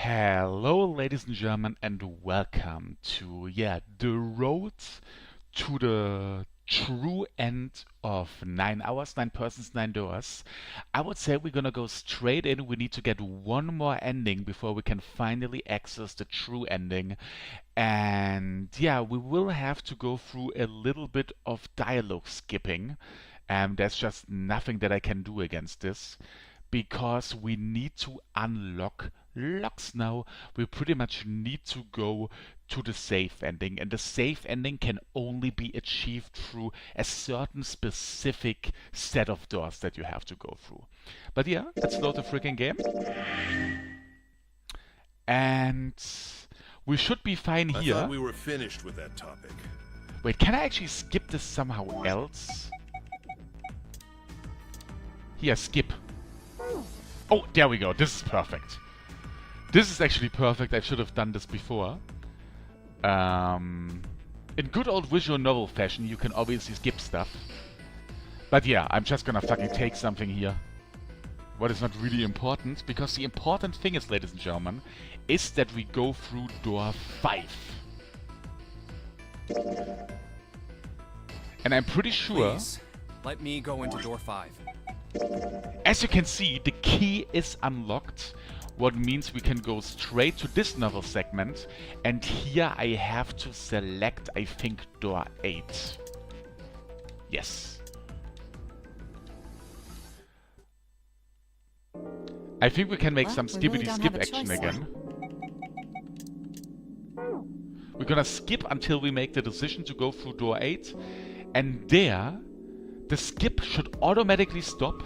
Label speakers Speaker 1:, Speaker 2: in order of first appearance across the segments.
Speaker 1: Hello, ladies and gentlemen, and welcome to, the road to the true end of 9 hours, 9 persons, 9 doors. I would say we're gonna go straight in. We need to get one more ending before we can finally access the true ending. And yeah, we will have to go through a little bit of dialogue skipping. There's just nothing that I can do against this because we need to unlock locks now. We pretty much need to go to the safe ending, and the safe ending can only be achieved through a certain specific set of doors that you have to go through. But yeah, let's load the freaking game. And we should be fine
Speaker 2: I
Speaker 1: here.
Speaker 2: thought we were finished with that topic.
Speaker 1: Wait, can I actually skip this somehow else? Here, skip. Oh, there we go. This is perfect. This is actually perfect. I should have done this before. In good old visual novel fashion, you can obviously skip stuff. But yeah, I'm just gonna fucking take something here. What is not really important, because the important thing is, ladies and gentlemen, is that we go through door 5. And I'm pretty sure...
Speaker 3: Please, let me go into door 5.
Speaker 1: As you can see, the key is unlocked, what means we can go straight to this novel segment, and here I have to select, I think, door 8. Yes. I think we can make some skippity skip action again. We're gonna skip until we make the decision to go through door 8, and there the skip should automatically stop,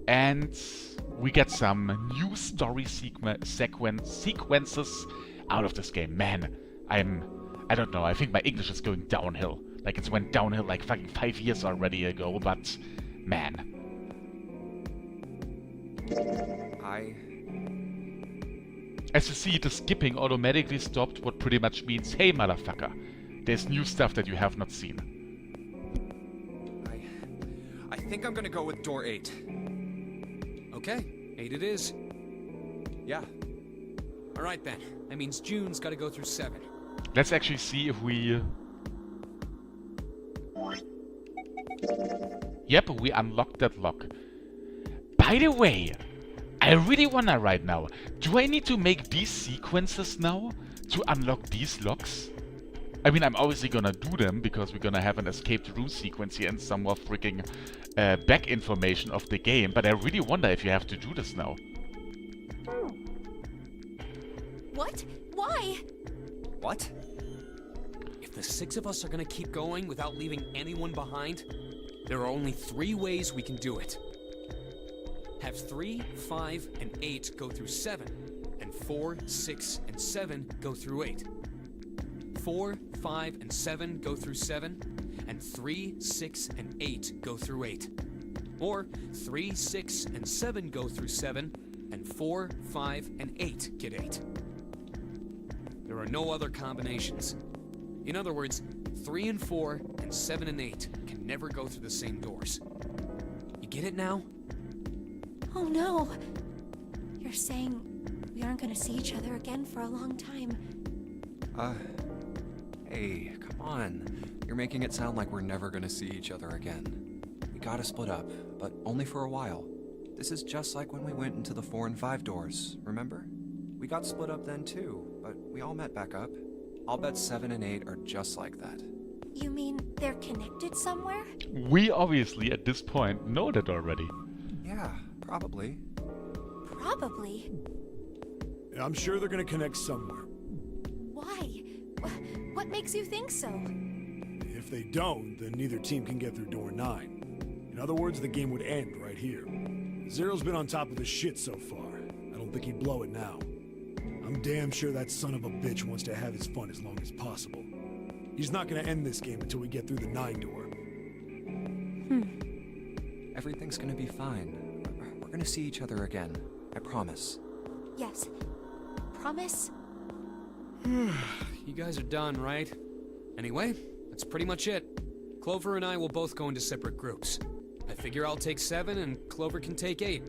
Speaker 1: and we get some new story sequences out of this game. Man, I don't know, I think my English is going downhill. Like, it's went downhill like fucking 5 years already ago, but man. As you see, the skipping automatically stopped, what pretty much means, hey motherfucker, there's new stuff that you have not seen.
Speaker 3: I think I'm gonna go with door 8. Okay, 8 it is. Yeah. Alright then. That means June's gotta go through 7.
Speaker 1: Let's actually see if we... Yep, we unlocked that lock. By the way, I really wanna right now, do I need to make these sequences now to unlock these locks? I mean, I'm obviously gonna do them because we're gonna have an escape room sequence here and some more freaking back information of the game, but I really wonder if you have to do this now.
Speaker 4: What? Why?
Speaker 3: What? If the 6 of us are gonna keep going without leaving anyone behind, there are only 3 ways we can do it. Have 3, 5, and 8 go through 7, and 4, 6, and 7 go through 8. 4, 5, and 7 go through 7, and 3, 6, and 8 go through 8. Or 3, 6, and 7 go through 7, and 4, 5, and 8 get 8. There are no other combinations. In other words, 3 and 4, and 7 and 8 can never go through the same doors. You get it now?
Speaker 4: Oh no. You're saying we aren't gonna see each other again for a long time.
Speaker 5: Hey, come on. You're making it sound like we're never gonna see each other again. We gotta split up, but only for a while. This is just like when we went into the 4 and 5 doors, remember? We got split up then too, but we all met back up. I'll bet 7 and 8 are just like that.
Speaker 4: You mean they're connected somewhere?
Speaker 1: We obviously, at this point, know that already.
Speaker 5: Yeah, probably.
Speaker 4: Probably.
Speaker 6: I'm sure they're gonna connect somewhere.
Speaker 4: Why? What makes you think so?
Speaker 6: If they don't, then neither team can get through door 9. In other words, the game would end right here. Zero's been on top of his shit so far. I don't think he'd blow it now. I'm damn sure that son of a bitch wants to have his fun as long as possible. He's not gonna end this game until we get through the 9 door.
Speaker 5: Everything's gonna be fine. We're gonna see each other again. I promise.
Speaker 4: Yes. Promise?
Speaker 3: You guys are done, right? Anyway, that's pretty much it. Clover and I will both go into separate groups. I figure I'll take 7 and Clover can take 8.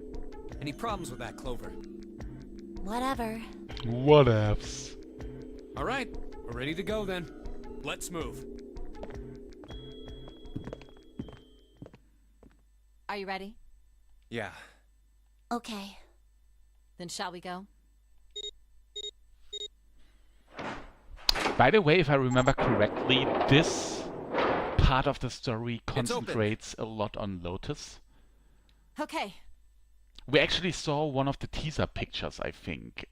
Speaker 3: Any problems with that, Clover?
Speaker 4: Whatever.
Speaker 1: Whatevs.
Speaker 3: All right, we're ready to go then. Let's move.
Speaker 7: Are you ready?
Speaker 5: Yeah.
Speaker 4: Okay.
Speaker 7: Then shall we go?
Speaker 1: By the way, if I remember correctly, this part of the story
Speaker 3: open.
Speaker 1: concentrates a lot on Lotus.
Speaker 7: Okay.
Speaker 1: We actually saw one of the teaser pictures, I think.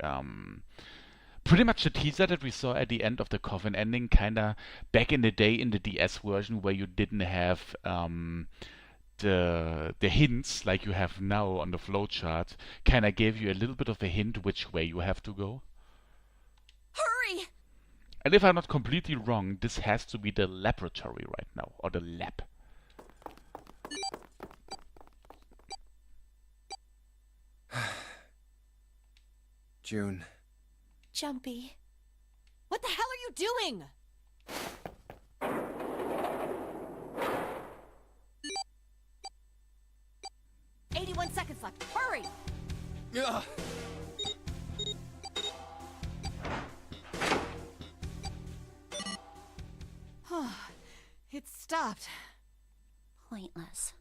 Speaker 1: Pretty much the teaser that we saw at the end of the Coven ending, kinda back in the day in the DS version where you didn't have the hints like you have now on the flowchart, kinda gave you a little bit of a hint which way you have to go.
Speaker 4: Hurry!
Speaker 1: And if I'm not completely wrong, this has to be the laboratory right now, or the lab.
Speaker 5: June.
Speaker 4: Jumpy.
Speaker 7: What the hell are you doing? "81 seconds left. Hurry!"
Speaker 3: Ugh.
Speaker 7: It stopped.
Speaker 4: Pointless.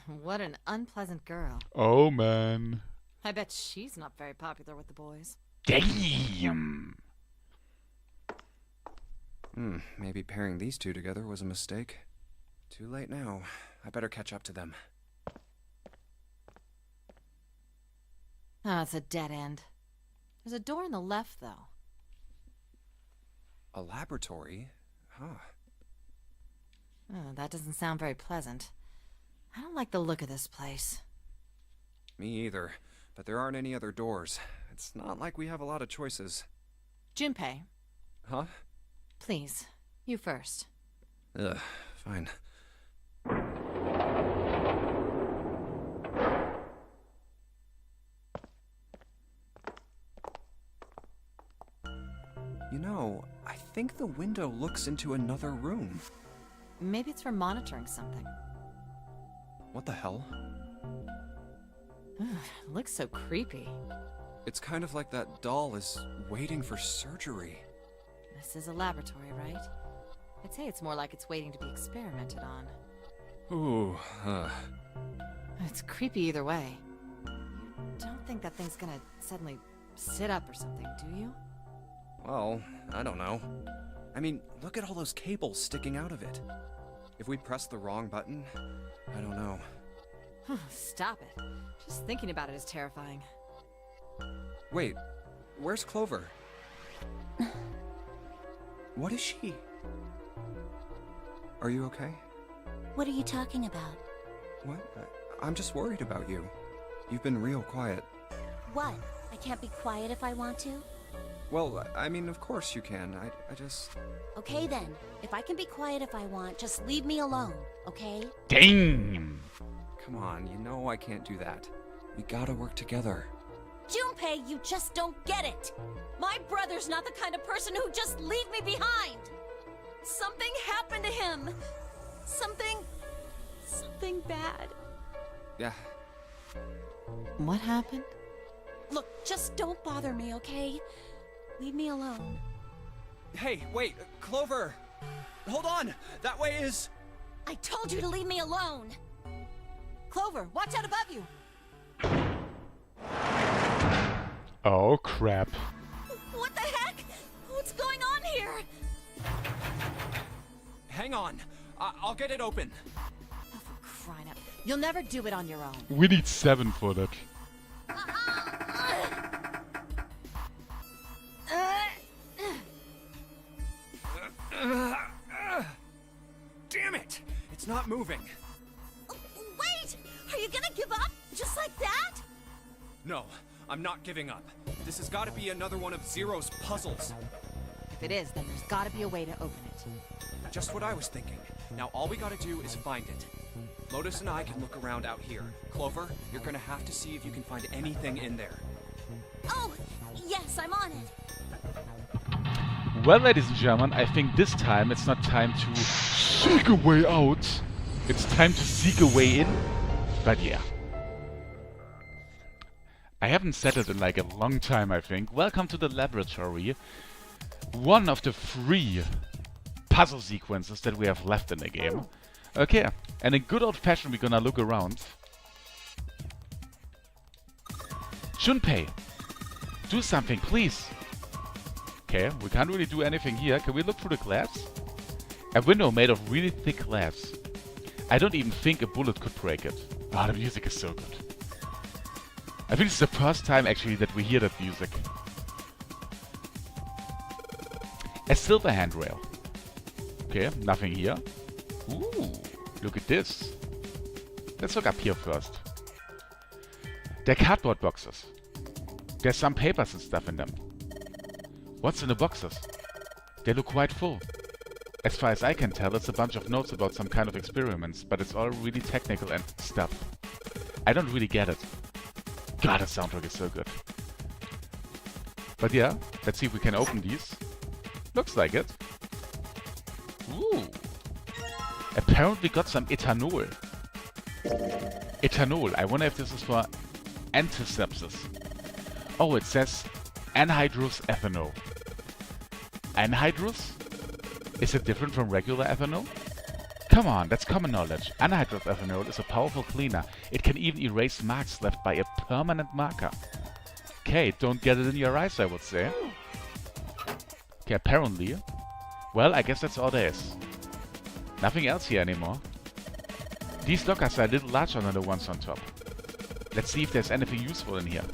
Speaker 7: What an unpleasant girl.
Speaker 1: Oh man.
Speaker 7: I bet she's not very popular with the boys.
Speaker 1: Damn!
Speaker 5: Maybe pairing these two together was a mistake. Too late now. I better catch up to them.
Speaker 7: Oh, it's a dead end. There's a door on the left, though.
Speaker 5: A laboratory? Huh.
Speaker 7: Oh, that doesn't sound very pleasant. I don't like the look of this place.
Speaker 5: Me either. But there aren't any other doors. It's not like we have a lot of choices.
Speaker 7: Junpei,
Speaker 5: Huh?
Speaker 7: please. You first.
Speaker 5: Ugh, fine. You know, I think the window looks into another room.
Speaker 7: Maybe it's for monitoring something.
Speaker 5: What the hell?
Speaker 7: It looks so creepy.
Speaker 5: It's kind of like that doll is waiting for surgery.
Speaker 7: This is a laboratory, right? I'd say it's more like it's waiting to be experimented on.
Speaker 5: Ooh,
Speaker 7: It's creepy either way. You don't think that thing's gonna suddenly sit up or something, do you?
Speaker 5: Well, I don't know. I mean, look at all those cables sticking out of it. If we press the wrong button, I don't know.
Speaker 7: Stop it. Just thinking about it is terrifying.
Speaker 5: Wait, where's Clover? What is she? Are you okay?
Speaker 4: What are you talking about?
Speaker 5: What? I'm just worried about you. You've been real quiet.
Speaker 4: What? I can't be quiet if I want to?
Speaker 5: Well, I mean, of course you can. I just...
Speaker 4: Okay then. If I can be quiet if I want, just leave me alone, okay?
Speaker 1: Damn!
Speaker 5: Come on, you know I can't do that. We gotta work together.
Speaker 4: Junpei, you just don't get it! My brother's not the kind of person who'd just leave me behind! Something happened to him! Something bad.
Speaker 5: Yeah.
Speaker 7: What happened?
Speaker 4: Look, just don't bother me, okay? Leave me alone.
Speaker 5: Hey, wait, Clover! Hold on! That way is...
Speaker 4: I told you to leave me alone!
Speaker 7: Clover, watch out above you!
Speaker 1: Oh crap.
Speaker 4: What the heck? What's going on here?
Speaker 5: Hang on. I'll get it open.
Speaker 7: Oh, for crying out. You'll never do it on your own.
Speaker 1: We need 7 for that.
Speaker 5: Damn it! It's not moving.
Speaker 4: Wait! Are you gonna give up? Just like that?
Speaker 5: No, I'm not giving up. This has got to be another one of Zero's puzzles.
Speaker 7: If it is, then there's gotta be a way to open it.
Speaker 5: Just what I was thinking. Now all we gotta do is find it. Lotus and I can look around out here. Clover, you're gonna have to see if you can find anything in there.
Speaker 4: Oh, yes, I'm on it.
Speaker 1: Well, ladies and gentlemen, I think this time it's not time to seek a way out. It's time to seek a way in. But yeah. I haven't said it in like a long time, I think. Welcome to the laboratory. One of the 3 puzzle sequences that we have left in the game. Okay, and in good old fashion we're gonna look around. Junpei, do something, please. Okay, we can't really do anything here. Can we look through the glass? A window made of really thick glass. I don't even think a bullet could break it. Ah, the music is so good. I think it's the first time actually that we hear that music. A silver handrail. Okay, nothing here. Ooh, look at this. Let's look up here first. They're cardboard boxes. There's some papers and stuff in them. What's in the boxes? They look quite full. As far as I can tell, it's a bunch of notes about some kind of experiments, but it's all really technical and stuff. I don't really get it. God, the soundtrack is so good. But yeah, let's see if we can open these. Looks like it. Ooh. Apparently got some ethanol. Ethanol. I wonder if this is for antisepsis. Oh, it says anhydrous ethanol. Anhydrous? Is it different from regular ethanol? Come on, that's common knowledge. Anhydrous ethanol is a powerful cleaner. It can even erase marks left by a permanent marker. Okay, don't get it in your eyes, I would say. Okay, apparently. Well, I guess that's all there is. Nothing else here anymore. These lockers are a little larger than the ones on top. Let's see if there's anything useful in here.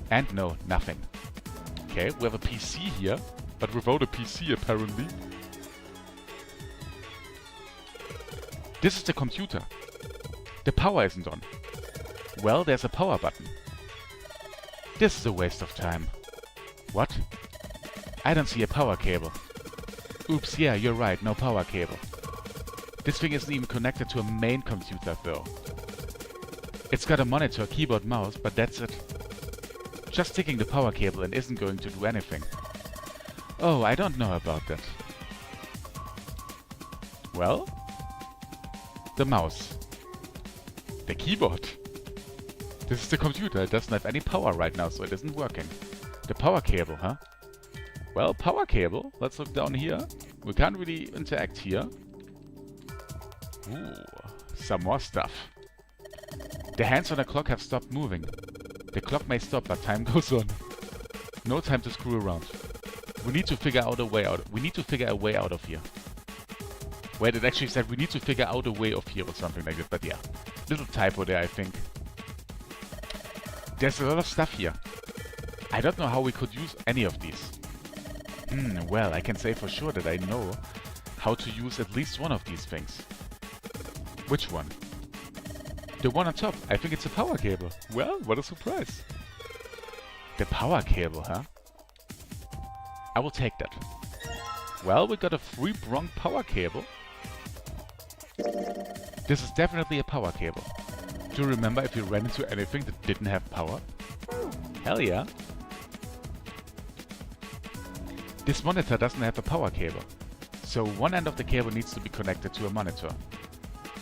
Speaker 1: And no, nothing. Okay, we have a PC here, but without a PC apparently. This is the computer. The power isn't on. Well, there's a power button. This is a waste of time. What? I don't see a power cable. Oops, yeah, you're right, no power cable. This thing isn't even connected to a main computer though. It's got a monitor, keyboard, mouse, but that's it. Just sticking the power cable in isn't going to do anything. Oh, I don't know about that. Well? The mouse. The keyboard. This is the computer. It doesn't have any power right now, so it isn't working. The power cable, huh? Well, power cable. Let's look down here. We can't really interact here. Ooh, some more stuff. The hands on the clock have stopped moving. The clock may stop, but time goes on. No time to screw around. We need to figure out a way out. We need to figure a way out of here. Wait, it actually said we need to figure out a way of here or something like that, but yeah. Little typo there, I think. There's a lot of stuff here. I don't know how we could use any of these. Well, I can say for sure that I know how to use at least one of these things. Which one? The one on top. I think it's a power cable. Well, what a surprise. The power cable, huh? I will take that. Well, we got a 3-pronged power cable. This is definitely a power cable. Do you remember if you ran into anything that didn't have power? Hell yeah. This monitor doesn't have a power cable. So one end of the cable needs to be connected to a monitor.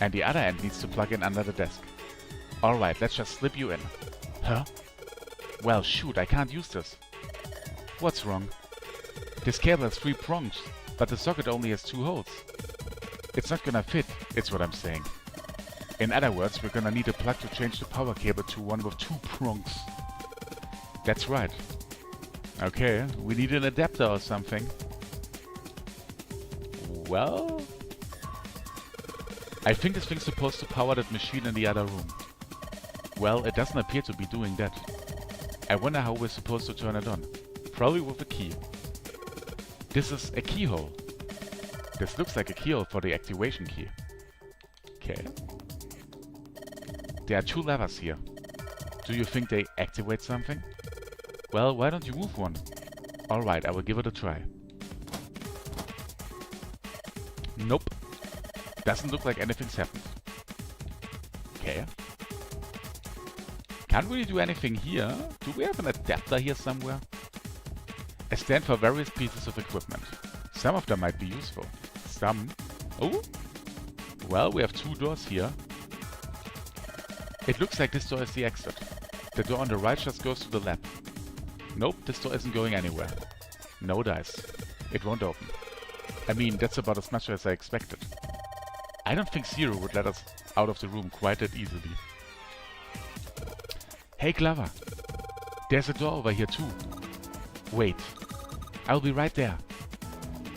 Speaker 1: And the other end needs to plug in under the desk. Alright, let's just slip you in. Huh? Well, shoot, I can't use this. What's wrong? This cable has 3 prongs, but the socket only has 2 holes. It's not gonna fit, is what I'm saying. In other words, we're gonna need a plug to change the power cable to one with 2 prongs. That's right. Okay, we need an adapter or something. Well... I think this thing's supposed to power that machine in the other room. Well, it doesn't appear to be doing that. I wonder how we're supposed to turn it on. Probably with a key. This is a keyhole. This looks like a keyhole for the activation key. Okay. There are 2 levers here. Do you think they activate something? Well, why don't you move one? Alright, I will give it a try. Nope. Doesn't look like anything's happened. Okay. Can't really do anything here. Do we have an adapter here somewhere? A stand for various pieces of equipment. Some of them might be useful. Some... Oh! Well, we have 2 doors here. It looks like this door is the exit. The door on the right just goes to the left. Nope, this door isn't going anywhere. No dice. It won't open. I mean, that's about as much as I expected. I don't think Zero would let us out of the room quite that easily. Hey Glover, there's a door over here too. Wait, I'll be right there.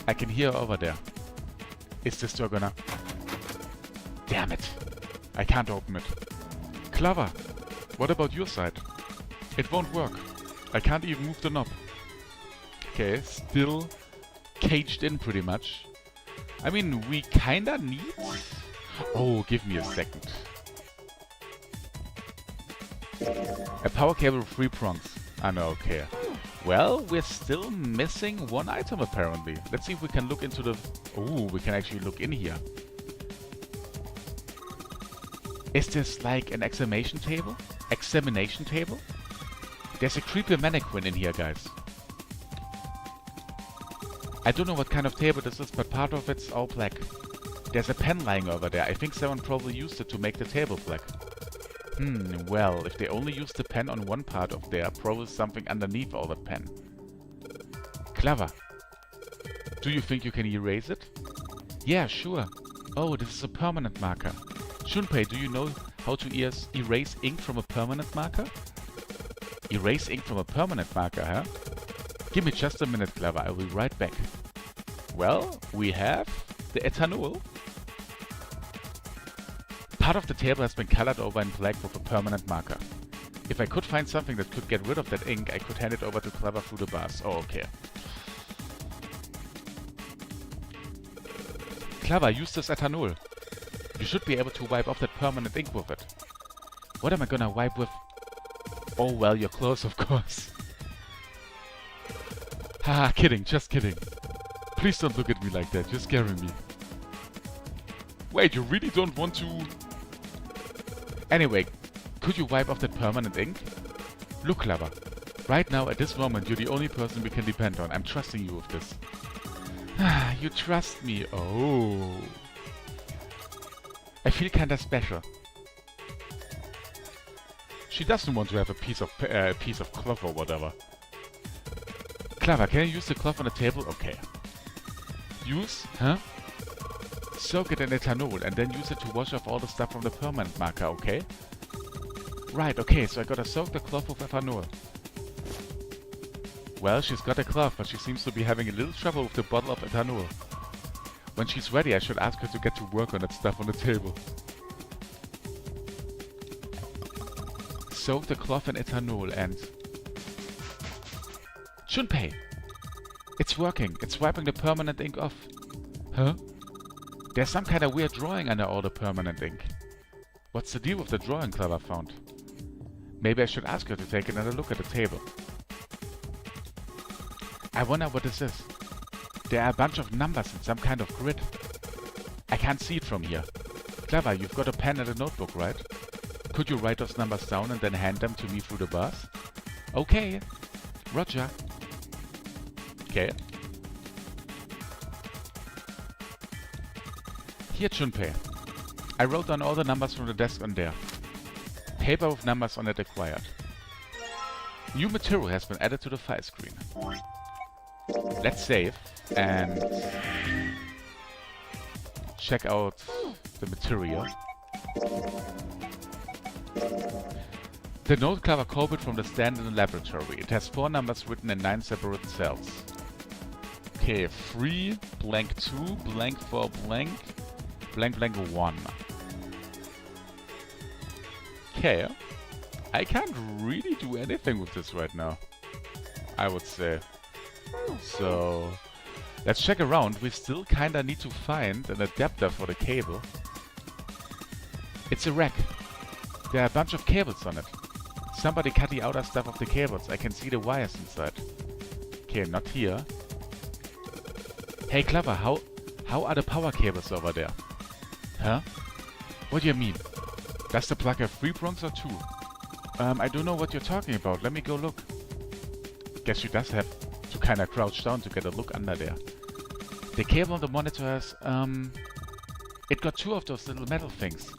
Speaker 1: I can hear her over there. Is this door gonna... Damn it! I can't open it. Clover, what about your side? It won't work. I can't even move the knob. Okay, still caged in pretty much. I mean, we kinda need... Oh, give me a second. A power cable with 3 prongs. Ah, no, okay. Well, we're still missing one item apparently. Let's see if we can look into the... Oh, we can actually look in here. Is this like an examination table? Examination table? There's a creepy mannequin in here, guys. I don't know what kind of table this is, but part of it's all black. There's a pen lying over there. I think someone probably used it to make the table black. Well, if they only used the pen on one part of there, probably something underneath all the pen. Clever. Do you think you can erase it? Yeah, sure. Oh, this is a permanent marker. Shunpei, do you know how to erase ink from a permanent marker? Erase ink from a permanent marker, huh? Give me just a minute, Clever. I'll be right back. Well, we have the ethanol. Part of the table has been colored over in black with a permanent marker. If I could find something that could get rid of that ink, I could hand it over to Clever through the bars. Oh, okay. Clever, use this ethanol. You should be able to wipe off that permanent ink with it. What am I gonna wipe with? Oh, well, your clothes, of course. Haha, kidding, just kidding. Please don't look at me like that, you're scaring me. Wait, you really don't want to... Anyway, could you wipe off that permanent ink? Look, Clever. Right now, at this moment, you're the only person we can depend on. I'm trusting you with this. You trust me. Oh. I feel kinda special. She doesn't want to have a piece of cloth or whatever. Clever, can you use the cloth on the table? Okay. Use? Huh? Soak it in ethanol and then use it to wash off all the stuff from the permanent marker, okay? Right, okay, so I gotta soak the cloth with ethanol. Well, she's got a cloth, but she seems to be having a little trouble with the bottle of ethanol. When she's ready, I should ask her to get to work on that stuff on the table. Soak the cloth in ethanol and... Shunpei! It's working! It's wiping the permanent ink off. Huh? There's some kind of weird drawing under all the permanent ink. What's the deal with the drawing Clever found? Maybe I should ask her to take another look at the table. I wonder what this is. There are a bunch of numbers in some kind of grid. I can't see it from here. Clever, you've got a pen and a notebook, right? Could you write those numbers down and then hand them to me through the bars? Okay. Roger. Okay. Here, Shunpei. I wrote down all the numbers from the desk on there. Paper with numbers on it acquired. New material has been added to the file screen. Let's save and check out the material. The note Clever copied from the stand in the laboratory. It has 4 numbers written in 9 separate cells. Okay, 3, blank 2, blank 4, blank, blank blank 1. Okay, I can't really do anything with this right now, I would say. So, let's check around. We still kinda need to find an adapter for the cable. It's a rack. There are a bunch of cables on it. Somebody cut the outer stuff of the cables. I can see the wires inside. Okay, not here. Hey, Clever, how are the power cables over there? Huh? What do you mean? Does the plug have 3 prongs or 2? I don't know what you're talking about. Let me go look. Guess she does have to kinda crouch down to get a look under there. The cable on the monitor has, it got 2 of those little metal things.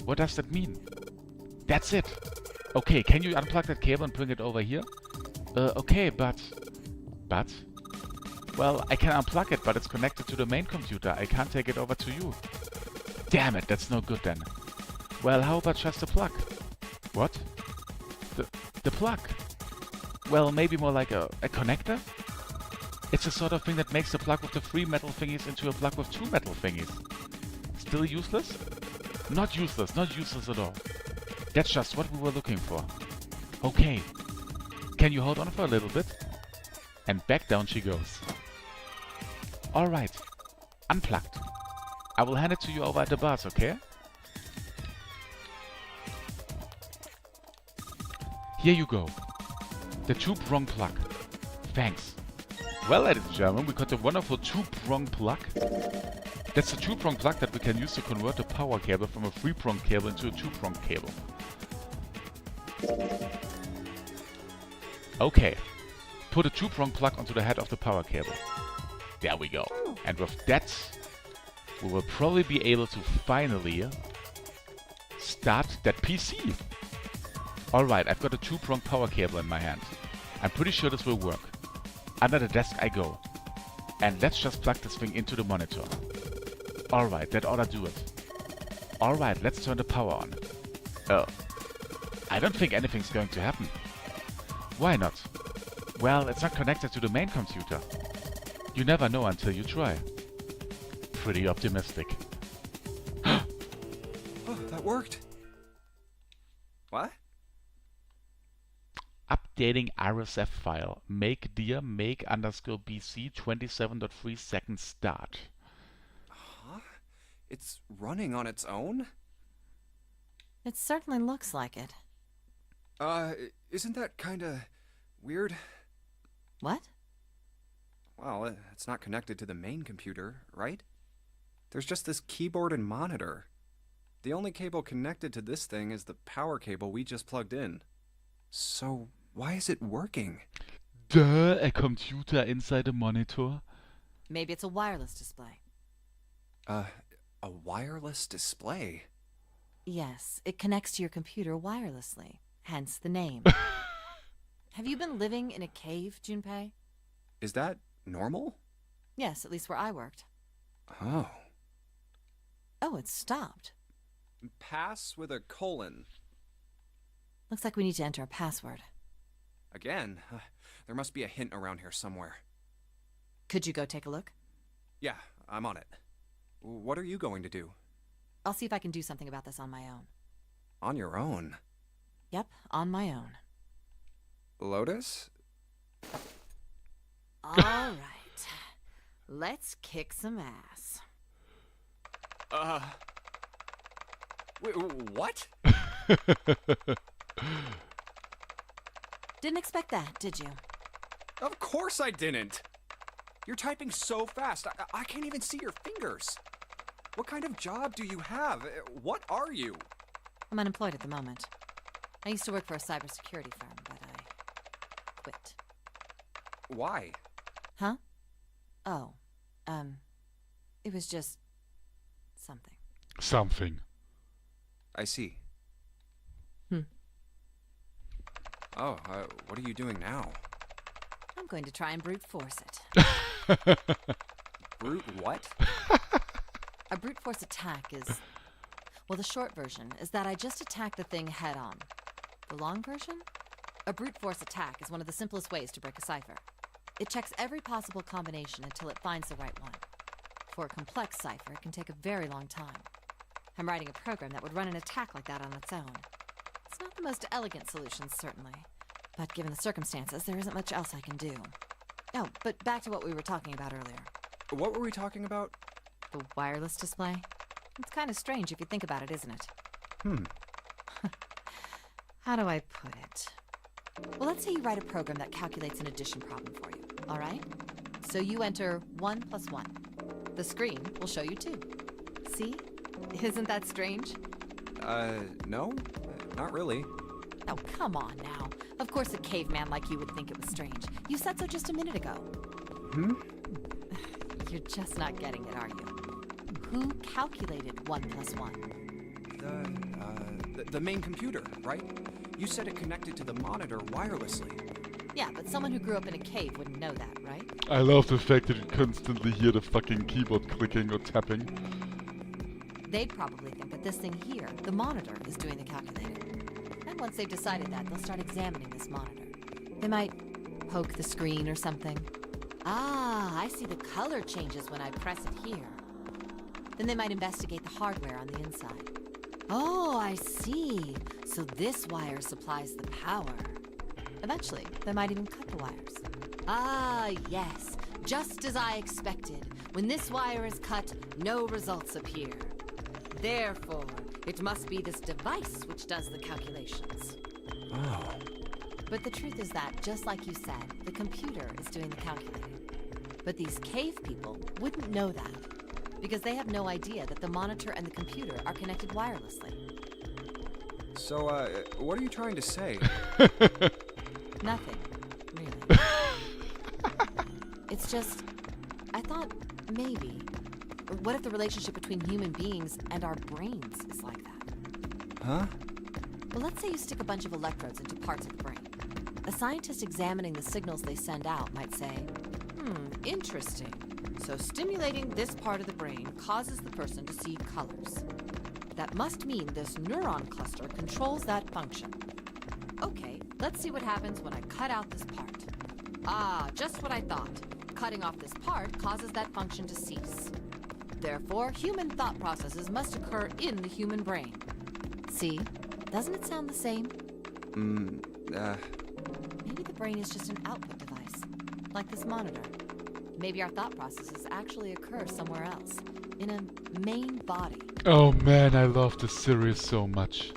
Speaker 1: What does that mean? That's it! Okay, can you unplug that cable and bring it over here? Okay, but... Well, I can unplug it, but it's connected to the main computer. I can't take it over to you. Damn it, that's no good then. Well, how about just a plug? What? The plug? Well, maybe more like a connector? It's the sort of thing that makes the plug with the 3 metal thingies into a plug with 2 metal thingies. Still useless? Not useless, not useless at all. That's just what we were looking for. Okay. Can you hold on for a little bit? And back down she goes. Alright. Unplugged. I will hand it to you over at the bars, okay? Here you go. The 2-prong plug. Thanks. Well, ladies and gentlemen, we got a wonderful 2-prong plug. That's a 2-prong plug that we can use to convert the power cable from a 3-prong cable into a 2-prong cable. Okay. Put a 2-prong plug onto the head of the power cable. There we go. And with that, we will probably be able to finally start that PC. Alright, I've got a 2-prong power cable in my hand. I'm pretty sure this will work. Under the desk I go. And let's just plug this thing into the monitor. Alright, that ought to do it. Alright, let's turn the power on. I don't think anything's going to happen. Why not? Well, it's not connected to the main computer. You never know until you try. Pretty optimistic.
Speaker 5: Oh, that worked. What?
Speaker 1: Updating RSF file. Make dear make underscore BC 27.3 seconds start.
Speaker 5: Huh? It's running on its own?
Speaker 7: It certainly looks like it.
Speaker 5: Isn't that kinda weird?
Speaker 7: What?
Speaker 5: Well, it's not connected to the main computer, right? There's just this keyboard and monitor. The only cable connected to this thing is the power cable we just plugged in. So, why is it working?
Speaker 1: Duh, a computer inside a monitor?
Speaker 7: Maybe it's a wireless display.
Speaker 5: A wireless display?
Speaker 7: Yes, it connects to your computer wirelessly, hence the name. Have you been living in a cave, Junpei?
Speaker 5: Is that normal?
Speaker 7: Yes, at least where I worked.
Speaker 5: Oh.
Speaker 7: Oh, it stopped.
Speaker 5: Pass with a colon.
Speaker 7: Looks like we need to enter a password.
Speaker 5: Again? There must be a hint around here somewhere.
Speaker 7: Could you go take a look?
Speaker 5: Yeah, I'm on it. What are you going to do?
Speaker 7: I'll see if I can do something about this on my own.
Speaker 5: On your own?
Speaker 7: Yep, on my own.
Speaker 5: Lotus?
Speaker 7: All right. Let's kick some ass.
Speaker 5: What?
Speaker 7: Didn't expect that, did you?
Speaker 5: Of course I didn't! You're typing so fast, I can't even see your fingers. What kind of job do you have? What are you?
Speaker 7: I'm unemployed at the moment. I used to work for a cybersecurity firm, but I quit.
Speaker 5: Why?
Speaker 7: Huh? Oh, it was just something.
Speaker 1: Something.
Speaker 5: I see.
Speaker 7: Hmm.
Speaker 5: Oh, what are you doing now?
Speaker 7: I'm going to try and brute force it.
Speaker 5: Brute what?
Speaker 7: A brute force attack is... Well, the short version is that I just attack the thing head on. The long version? A brute force attack is one of the simplest ways to break a cipher. It checks every possible combination until it finds the right one. For a complex cipher, it can take a very long time. I'm writing a program that would run an attack like that on its own. It's not the most elegant solution, certainly. But given the circumstances, there isn't much else I can do. Oh, but back to what we were talking about earlier.
Speaker 5: What were we talking about?
Speaker 7: The wireless display? It's kind of strange if you think about it, isn't it? How do I put it? Well, let's say you write a program that calculates an addition problem for you, all right? So you enter 1 + 1. The screen will show you 2. See? Isn't that strange?
Speaker 5: No, not really.
Speaker 7: Oh, come on now. Of course a caveman like you would think it was strange. You said so just a minute ago. You're just not getting it, are you? Who calculated 1 + 1?
Speaker 5: The main computer, right? You said it connected to the monitor wirelessly.
Speaker 7: Yeah, but someone who grew up in a cave wouldn't know that, right?
Speaker 1: I love the fact that you constantly hear the fucking keyboard clicking or tapping.
Speaker 7: They'd probably think that this thing here, the monitor, is doing the calculating. And once they've decided that, they'll start examining this monitor. They might poke the screen or something. Ah, I see the color changes when I press it here. Then they might investigate the hardware on the inside. Oh, I see. So this wire supplies the power. Eventually, they might even cut the wires. Ah, yes. Just as I expected. When this wire is cut, no results appear. Therefore, it must be this device which does the calculations.
Speaker 5: Oh.
Speaker 7: But the truth is that, just like you said, the computer is doing the calculating. But these cave people wouldn't know that, because they have no idea that the monitor and the computer are connected wirelessly.
Speaker 5: So, what are you trying to say?
Speaker 7: Nothing, really. It's just, I thought maybe, what if the relationship between human beings and our brains is like that?
Speaker 5: Huh?
Speaker 7: Well, let's say you stick a bunch of electrodes into parts of the brain. A scientist examining the signals they send out might say, interesting. So stimulating this part of the brain causes the person to see colors. That must mean this neuron cluster controls that function. Okay, let's see what happens when I cut out this part. Ah, just what I thought. Cutting off this part causes that function to cease. Therefore, human thought processes must occur in the human brain. See? Doesn't it sound the same? Maybe the brain is just an output device, like this monitor. Maybe our thought processes actually occur somewhere else, in a main body.
Speaker 1: Oh man, I love this series so much.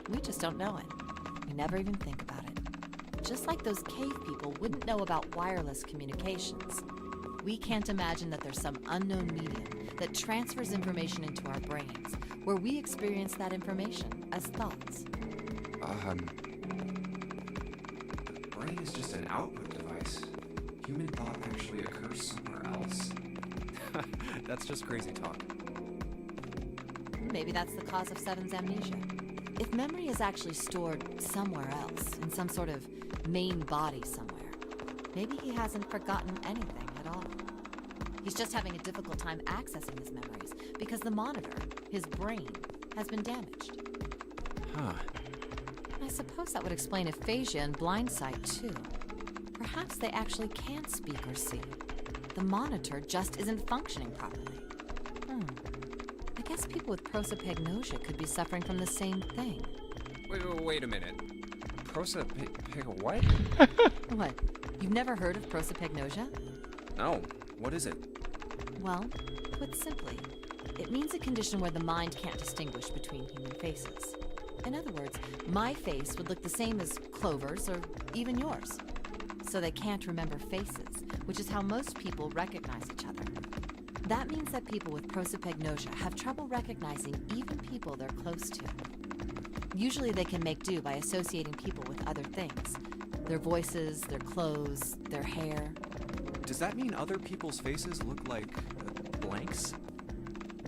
Speaker 7: We just don't know it. We never even think about it. Just like those cave people wouldn't know about wireless communications. We can't imagine that there's some unknown medium that transfers information into our brains, where we experience that information as thoughts.
Speaker 5: The brain is just an output device. Human thought actually occurs somewhere else. That's just crazy talk.
Speaker 7: Maybe that's the cause of Seven's amnesia. If memory is actually stored somewhere else, in some sort of main body somewhere, maybe he hasn't forgotten anything at all. He's just having a difficult time accessing his memories because the monitor, his brain, has been damaged.
Speaker 5: Huh.
Speaker 7: I suppose that would explain aphasia and blindsight, too. Perhaps they actually can't speak or see. The monitor just isn't functioning properly. I guess people with prosopagnosia could be suffering from the same thing.
Speaker 5: Wait a minute. What?
Speaker 7: What? You've never heard of prosopagnosia?
Speaker 5: No. What is it?
Speaker 7: Well, put simply, it means a condition where the mind can't distinguish between human faces. In other words, my face would look the same as Clover's or even yours. So they can't remember faces, which is how most people recognize each other. That means that people with prosopagnosia have trouble recognizing even people they're close to. Usually they can make do by associating people with other things. Their voices, their clothes, their hair.
Speaker 5: Does that mean other people's faces look like blanks?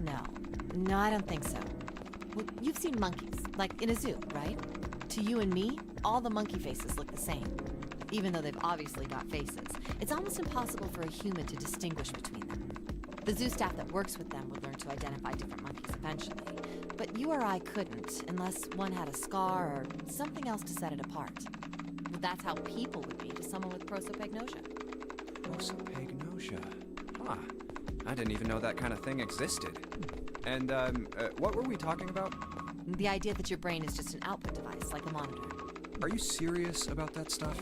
Speaker 7: No, I don't think so. Well, you've seen monkeys, like in a zoo, right? To you and me, all the monkey faces look the same. Even though they've obviously got faces, it's almost impossible for a human to distinguish between them. The zoo staff that works with them would learn to identify different monkeys eventually, but you or I couldn't unless one had a scar or something else to set it apart. That's how people would be to someone with prosopagnosia.
Speaker 5: Prosopagnosia. Huh. I didn't even know that kind of thing existed. And, what were we talking about?
Speaker 7: The idea that your brain is just an output device, like a monitor.
Speaker 5: Are you serious about that stuff?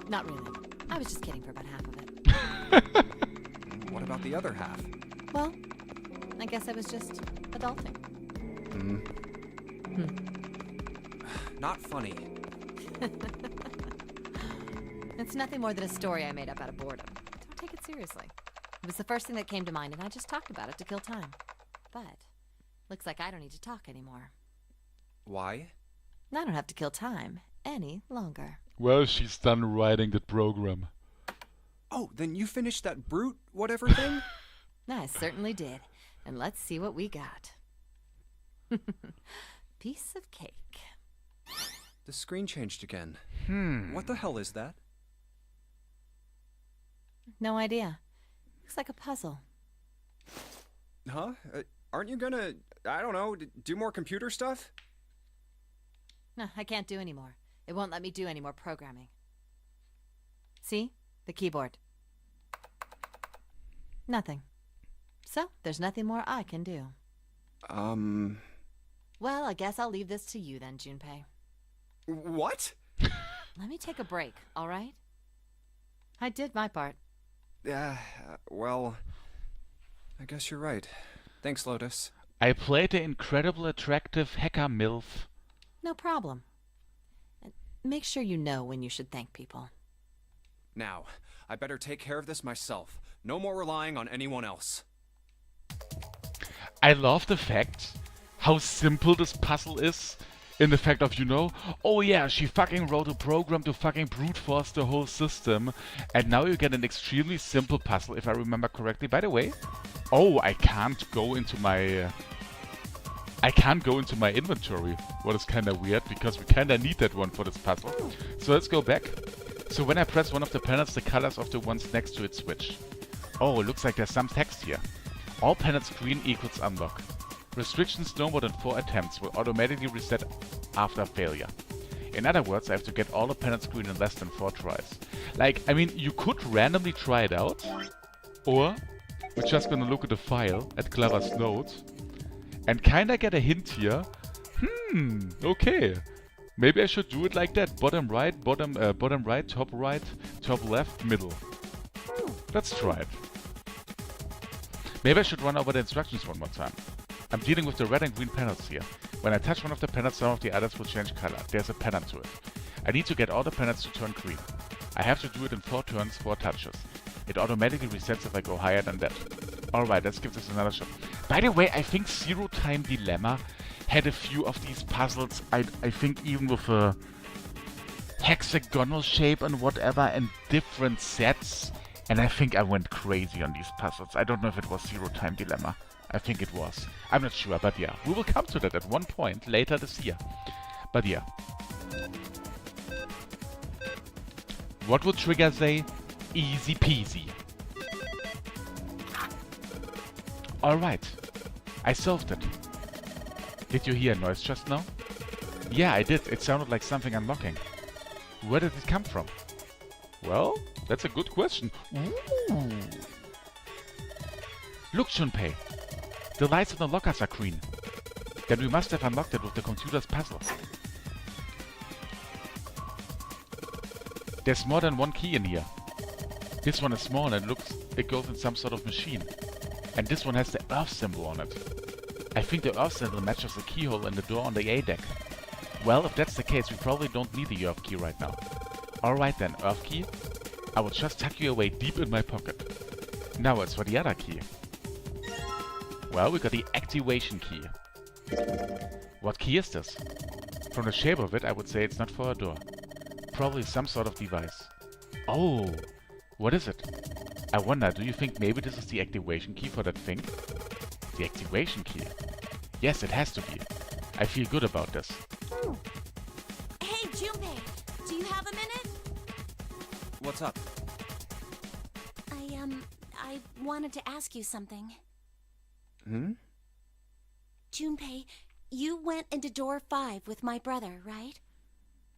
Speaker 7: Not really. I was just kidding for about half of it.
Speaker 5: What about the other half?
Speaker 7: Well, I guess I was just adulting.
Speaker 5: Not funny.
Speaker 7: It's nothing more than a story I made up out of boredom. Don't take it seriously. It was the first thing that came to mind, and I just talked about it to kill time. But looks like I don't need to talk anymore.
Speaker 5: Why?
Speaker 7: I don't have to kill time any longer.
Speaker 1: Well, she's done writing the program.
Speaker 5: Oh, then you finished that brute whatever thing?
Speaker 7: I certainly did. And let's see what we got. Piece of cake.
Speaker 5: The screen changed again.
Speaker 1: What
Speaker 5: the hell is that?
Speaker 7: No idea. Looks like a puzzle.
Speaker 5: Huh? Aren't you gonna, I don't know, do more computer stuff?
Speaker 7: No, I can't do any more. It won't let me do any more programming. See? The keyboard. Nothing. So, there's nothing more I can do. Well, I guess I'll leave this to you then, Junpei.
Speaker 5: What?
Speaker 7: Let me take a break, all right? I did my part.
Speaker 5: Well, I guess you're right. Thanks, Lotus.
Speaker 1: I played the incredible attractive hacker MILF.
Speaker 7: No problem. And make sure you know when you should thank people.
Speaker 5: Now, I better take care of this myself. No more relying on anyone else.
Speaker 1: I love the fact how simple this puzzle is. In the fact of, oh yeah, she fucking wrote a program to fucking brute force the whole system. And now you get an extremely simple puzzle, if I remember correctly. By the way, I can't go into my inventory. What is kinda weird, because we kinda need that one for this puzzle. So let's go back. So when I press one of the panels, the colors of the ones next to it switch. Oh, it looks like there's some text here. All panels green equals unlock. Restrictions no more than 4 attempts will automatically reset after failure. In other words, I have to get all the panels green in less than 4 tries. Like, I mean, you could randomly try it out, or we're just gonna look at the file, at Clever's notes, and kinda get a hint here. Okay. Maybe I should do it like that. Bottom right, top left, middle. Let's try it. Maybe I should run over the instructions one more time. I'm dealing with the red and green panels here. When I touch one of the panels, some of the others will change color. There's a pattern to it. I need to get all the panels to turn green. I have to do it in 4 turns, 4 touches. It automatically resets if I go higher than that. Alright, let's give this another shot. By the way, I think Zero Time Dilemma had a few of these puzzles. I think even with a hexagonal shape and whatever, and different sets. And I think I went crazy on these puzzles. I don't know if it was Zero Time Dilemma. I think it was. I'm not sure, but yeah. We will come to that at one point later this year. But yeah. What would Trigger say? Easy peasy. Alright. I solved it. Did you hear a noise just now? Yeah, I did. It sounded like something unlocking. Where did it come from? Well, that's a good question. Ooh. Look, Junpei. The lights on the lockers are green. Then we must have unlocked it with the computer's puzzle. There's more than one key in here. This one is small and it goes in some sort of machine. And this one has the Earth symbol on it. I think the Earth symbol matches the keyhole in the door on the A deck. Well, if that's the case, we probably don't need the Earth key right now. Alright then, Earth key. I will just tuck you away deep in my pocket. Now it's for the other key. Well, we got the activation key. What key is this? From the shape of it, I would say it's not for a door. Probably some sort of device. Oh, what is it? I wonder, do you think maybe this is the activation key for that thing? The activation key? Yes, it has to be. I feel good about this.
Speaker 4: Hey, Junpei, do you have a minute?
Speaker 5: What's up?
Speaker 4: I wanted to ask you something. Junpei, you went into door 5 with my brother, right?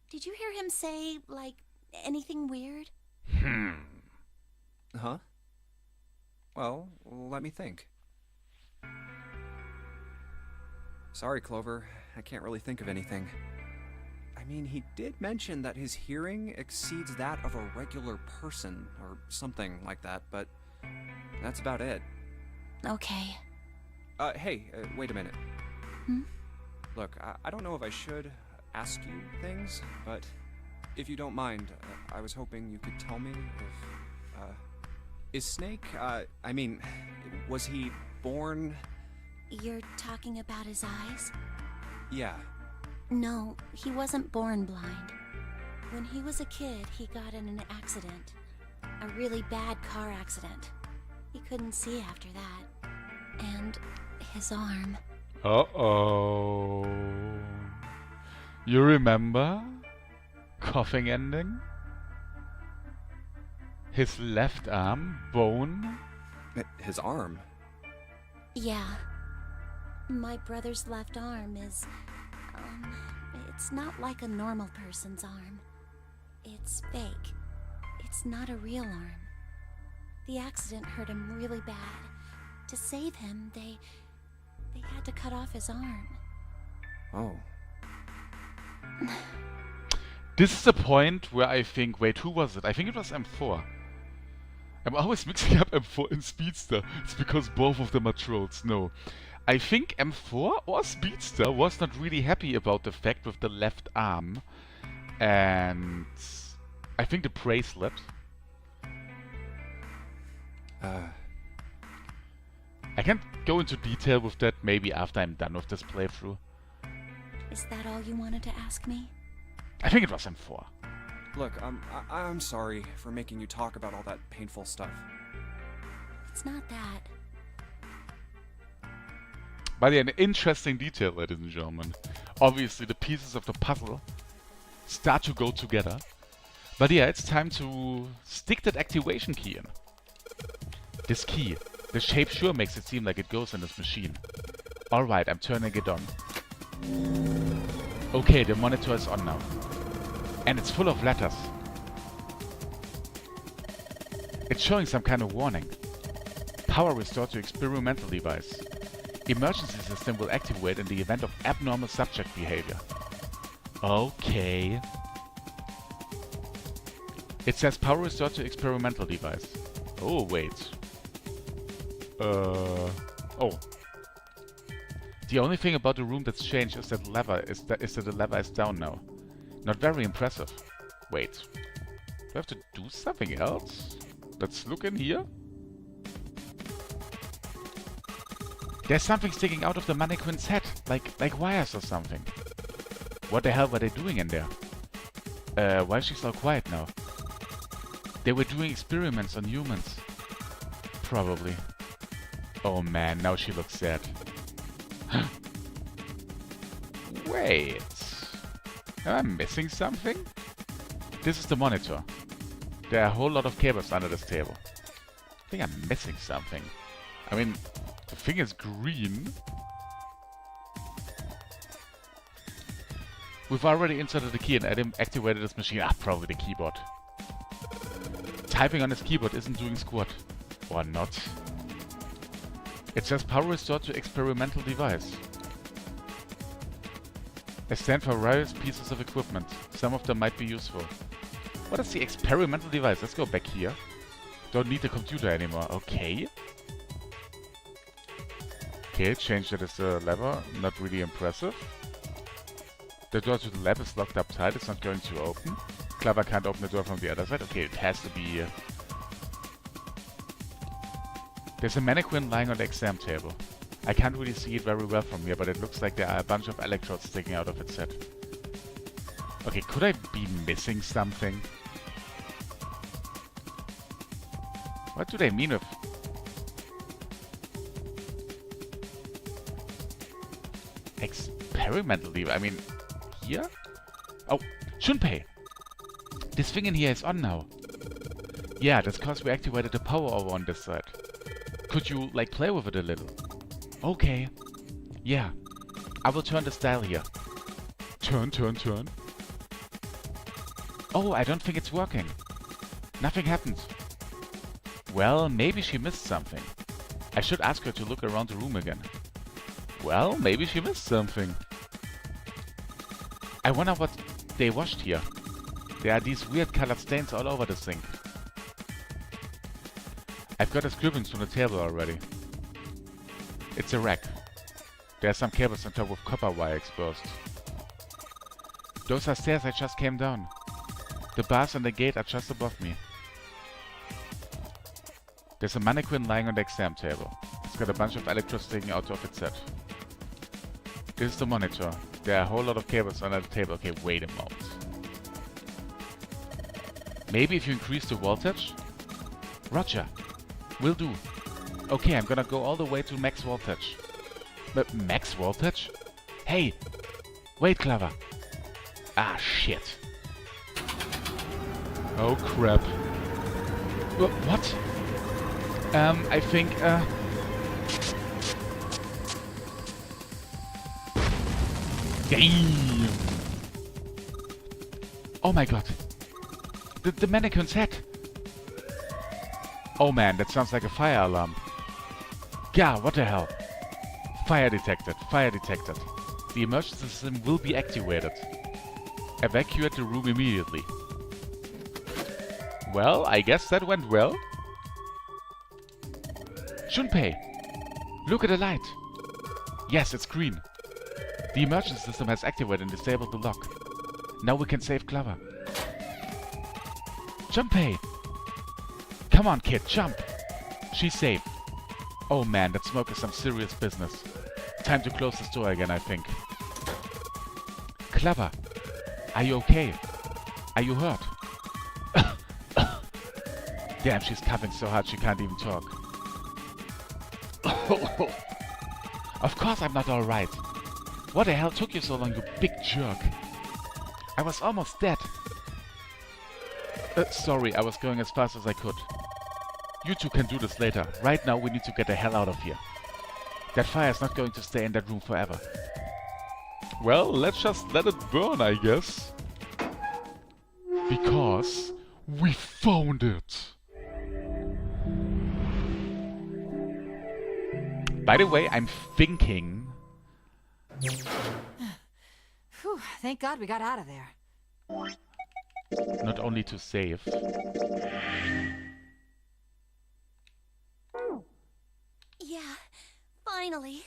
Speaker 4: Did you hear him say, like, anything weird?
Speaker 5: Huh? Well, let me think. Sorry, Clover. I can't really think of anything. I mean, he did mention that his hearing exceeds that of a regular person, or something like that, but that's about it.
Speaker 4: Okay.
Speaker 5: Hey, wait a minute. Look, I don't know if I should ask you things, but if you don't mind, I was hoping you could tell me if, is Snake, I mean, was he born...
Speaker 4: You're talking about his eyes?
Speaker 5: Yeah.
Speaker 4: No, he wasn't born blind. When he was a kid, he got in an accident. A really bad car accident. He couldn't see after that. And his arm.
Speaker 1: Uh-oh. You remember? coughing ending. His left arm, bone.
Speaker 5: His arm?
Speaker 4: Yeah. My brother's left arm is, it's not like a normal person's arm. It's fake. It's not a real arm. The accident hurt him really bad. To save him, they had to cut off his arm.
Speaker 5: Oh.
Speaker 1: This is the point where I think, wait, who was it? I think it was M4. I'm always mixing up M4 and Speedster. It's because both of them are trolls. No. I think M4 or Speedster was not really happy about the fact with the left arm. And I think the bracelet. I can't go into detail with that, maybe after I'm done with this playthrough.
Speaker 4: Is that all you wanted to ask me?
Speaker 1: I think it was M4.
Speaker 5: Look, I'm sorry for making you talk about all that painful stuff.
Speaker 4: It's not that.
Speaker 1: But yeah, an interesting detail, ladies and gentlemen. Obviously, the pieces of the puzzle start to go together. But yeah, it's time to stick that activation key in. This key. The shape sure makes it seem like it goes in this machine. Alright, I'm turning it on. Okay, the monitor is on now. And it's full of letters. It's showing some kind of warning. Power restored to experimental device. Emergency system will activate in the event of abnormal subject behavior. Okay. It says power restored to experimental device. Oh, wait. Oh. The only thing about the room that's changed is that the lever is down now. Not very impressive. Wait. Do I have to do something else? Let's look in here. There's something sticking out of the mannequin's head, like wires or something. What the hell were they doing in there? Why is she so quiet now? They were doing experiments on humans. Probably. Oh man, now she looks sad. Wait. Am I missing something? This is the monitor. There are a whole lot of cables under this table. I think I'm missing something. I mean, the thing is green. We've already inserted the key and activated this machine. Ah, probably the keyboard. Typing on this keyboard isn't doing squat. Or not. It says power restored to experimental device. They stand for various pieces of equipment. Some of them might be useful. What is the experimental device? Let's go back here. Don't need the computer anymore. Okay. Okay, change that as a lever. Not really impressive. The door to the lab is locked up tight. It's not going to open. Clever can't open the door from the other side. Okay, it has to be... There's a mannequin lying on the exam table. I can't really see it very well from here, but it looks like there are a bunch of electrodes sticking out of its head. Okay, could I be missing something? What do they mean with... experimental device? I mean, here? Oh, Shunpei! This thing in here is on now. Yeah, that's because we activated the power over on this side. Could you, like, play with it a little? Okay. Yeah. I will turn this dial here. Turn, turn, turn. Oh, I don't think it's working. Nothing happened. Well, maybe she missed something. I should ask her to look around the room again. Well, maybe she missed something. I wonder what they washed here. There are these weird colored stains all over the sink. I've got the scribblings from the table already. It's a rack. There are some cables on top with copper wire exposed. Those are stairs I just came down. The bars and the gate are just above me. There's a mannequin lying on the exam table. It's got a bunch of electrodes sticking out of its head. This is the monitor. There are a whole lot of cables under the table. Okay, wait a moment. Maybe if you increase the voltage? Roger. Will do. Okay, I'm gonna go all the way to max voltage. But max voltage? Hey! Wait, Clever! Ah, shit. Oh crap. What? I think, Damn! Oh my god. The mannequin's head! Oh man, that sounds like a fire alarm. God, what the hell? Fire detected, fire detected. The emergency system will be activated. Evacuate the room immediately. Well, I guess that went well. Junpei! Look at the light! Yes, it's green. The emergency system has activated and disabled the lock. Now we can save Clover. Junpei! Come on, kid, jump! She's safe. Oh man, that smoke is some serious business. Time to close this door again, I think. Clover! Are you okay? Are you hurt? Damn, she's coughing so hard she can't even talk. Of course I'm not alright. What the hell took you so long, you big jerk? I was almost dead. Sorry, I was going as fast as I could. You two can do this later. Right now we need to get the hell out of here. That fire is not going to stay in that room forever. Well, let's just let it burn, I guess. Because we found it. By the way, I'm thinking...
Speaker 7: Whew, thank God we got out of there.
Speaker 1: Not only to save.
Speaker 4: Yeah, finally.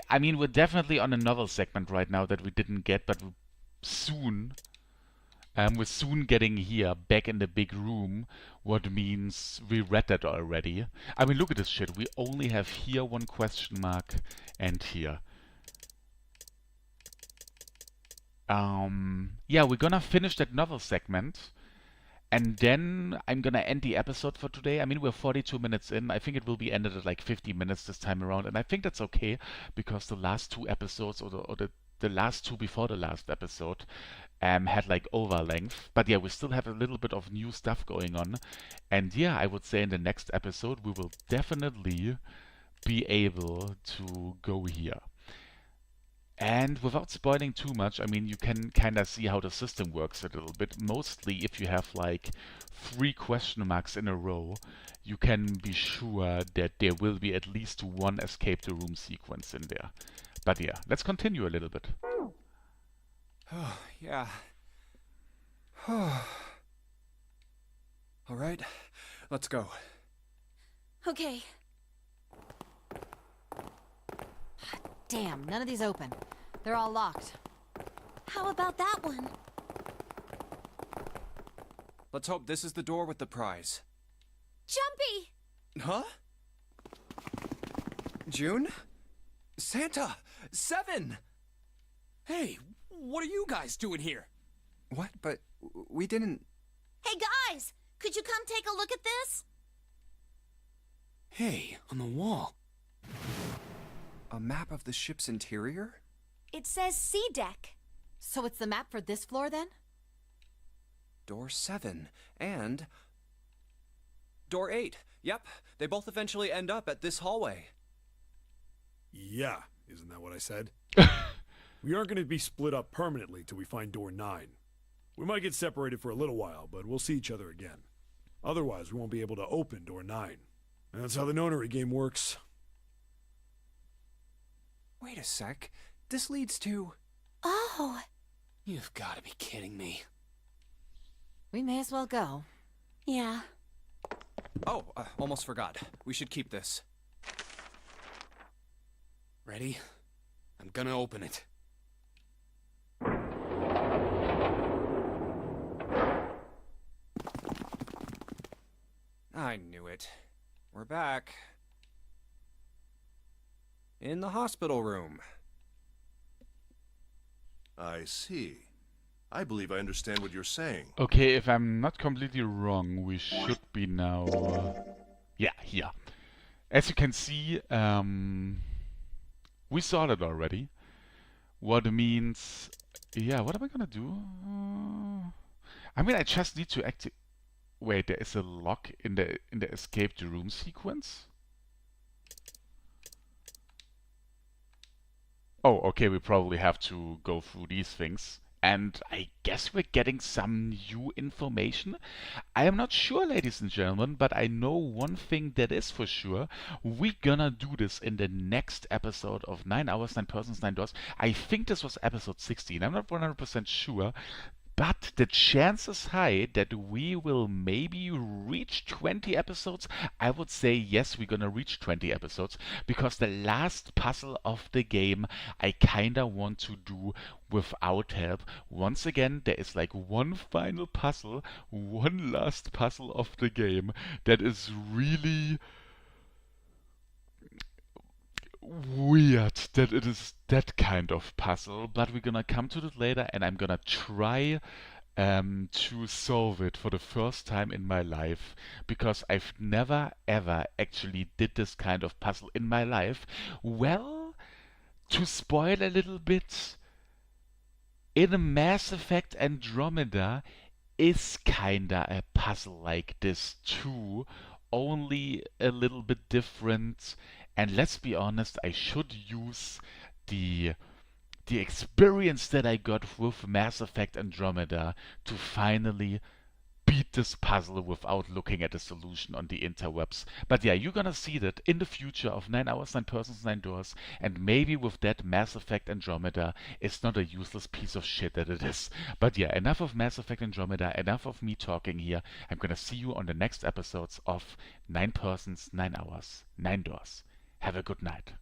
Speaker 1: I mean, we're definitely on a novel segment right now that we didn't get, but soon, we're soon getting here, back in the big room, what means we read that already. I mean, look at this shit. We only have here one question mark and here. Yeah, we're gonna finish that novel segment. And then I'm gonna end the episode for today. I mean, we're 42 minutes in. I think it will be ended at like 50 minutes this time around. And I think that's okay, because the last two episodes, or the last two before the last episode, had like over length. But yeah, we still have a little bit of new stuff going on. And yeah, I would say in the next episode, we will definitely be able to go here. And without spoiling too much, I mean, you can kind of see how the system works a little bit. Mostly, if you have like 3 question marks in a row, you can be sure that there will be at least one escape the room sequence in there. But yeah, let's continue a little bit.
Speaker 5: Oh, yeah. All right, let's go.
Speaker 4: Okay.
Speaker 7: Damn, none of these open. They're all locked.
Speaker 4: How about that one?
Speaker 5: Let's hope this is the door with the prize.
Speaker 4: Jumpy!
Speaker 5: Huh? June? Santa! 7!
Speaker 3: Hey, what are you guys doing here?
Speaker 5: What? But we didn't...
Speaker 4: Hey guys! Could you come take a look at this?
Speaker 3: Hey, on the wall.
Speaker 5: A map of the ship's interior?
Speaker 4: It says C deck.
Speaker 7: So it's the map for this floor then?
Speaker 5: Door 7. And... Door 8. Yep, they both eventually end up at this hallway.
Speaker 6: Yeah, isn't that what I said? We aren't going to be split up permanently till we find door 9. We might get separated for a little while, but we'll see each other again. Otherwise, we won't be able to open door 9. And that's how the nonary game works.
Speaker 5: Wait a sec. This leads to...
Speaker 4: Oh.
Speaker 3: You've got to be kidding me.
Speaker 7: We may as well go.
Speaker 4: Yeah.
Speaker 5: Oh, almost forgot. We should keep this.
Speaker 3: Ready? I'm gonna open it.
Speaker 5: I knew it. We're back. In the hospital room.
Speaker 2: I see. I believe I understand what you're saying.
Speaker 1: Okay, if I'm not completely wrong, we should be now Yeah, here. As you can see, we saw that already. What means, yeah, what am I gonna do? I mean, I just need to activate. Wait, there is a lock in the escape the room sequence. Oh, okay, we probably have to go through these things. And I guess we're getting some new information. I am not sure, ladies and gentlemen, but I know one thing that is for sure. We're gonna do this in the next episode of 9 Hours, 9 Persons, 9 Doors. I think this was episode 16. I'm not 100% sure. But the chance is high that we will maybe reach 20 episodes. I would say yes, we're gonna reach 20 episodes because the last puzzle of the game I kinda want to do without help. Once again, there is like one final puzzle, one last puzzle of the game that is really weird that it is that kind of puzzle, but we're gonna come to that later and I'm gonna try to solve it for the first time in my life because I've never ever actually did this kind of puzzle in my life. Well, to spoil a little bit, in Mass Effect Andromeda is kinda a puzzle like this too, only a little bit different. And let's be honest, I should use the experience that I got with Mass Effect Andromeda to finally beat this puzzle without looking at a solution on the interwebs. But yeah, you're gonna see that in the future of 9 Hours, 9 Persons, 9 Doors, and maybe with that Mass Effect Andromeda is not a useless piece of shit that it is. But yeah, enough of Mass Effect Andromeda, enough of me talking here. I'm gonna see you on the next episodes of 9 Persons, 9 Hours, 9 Doors. Have a good night.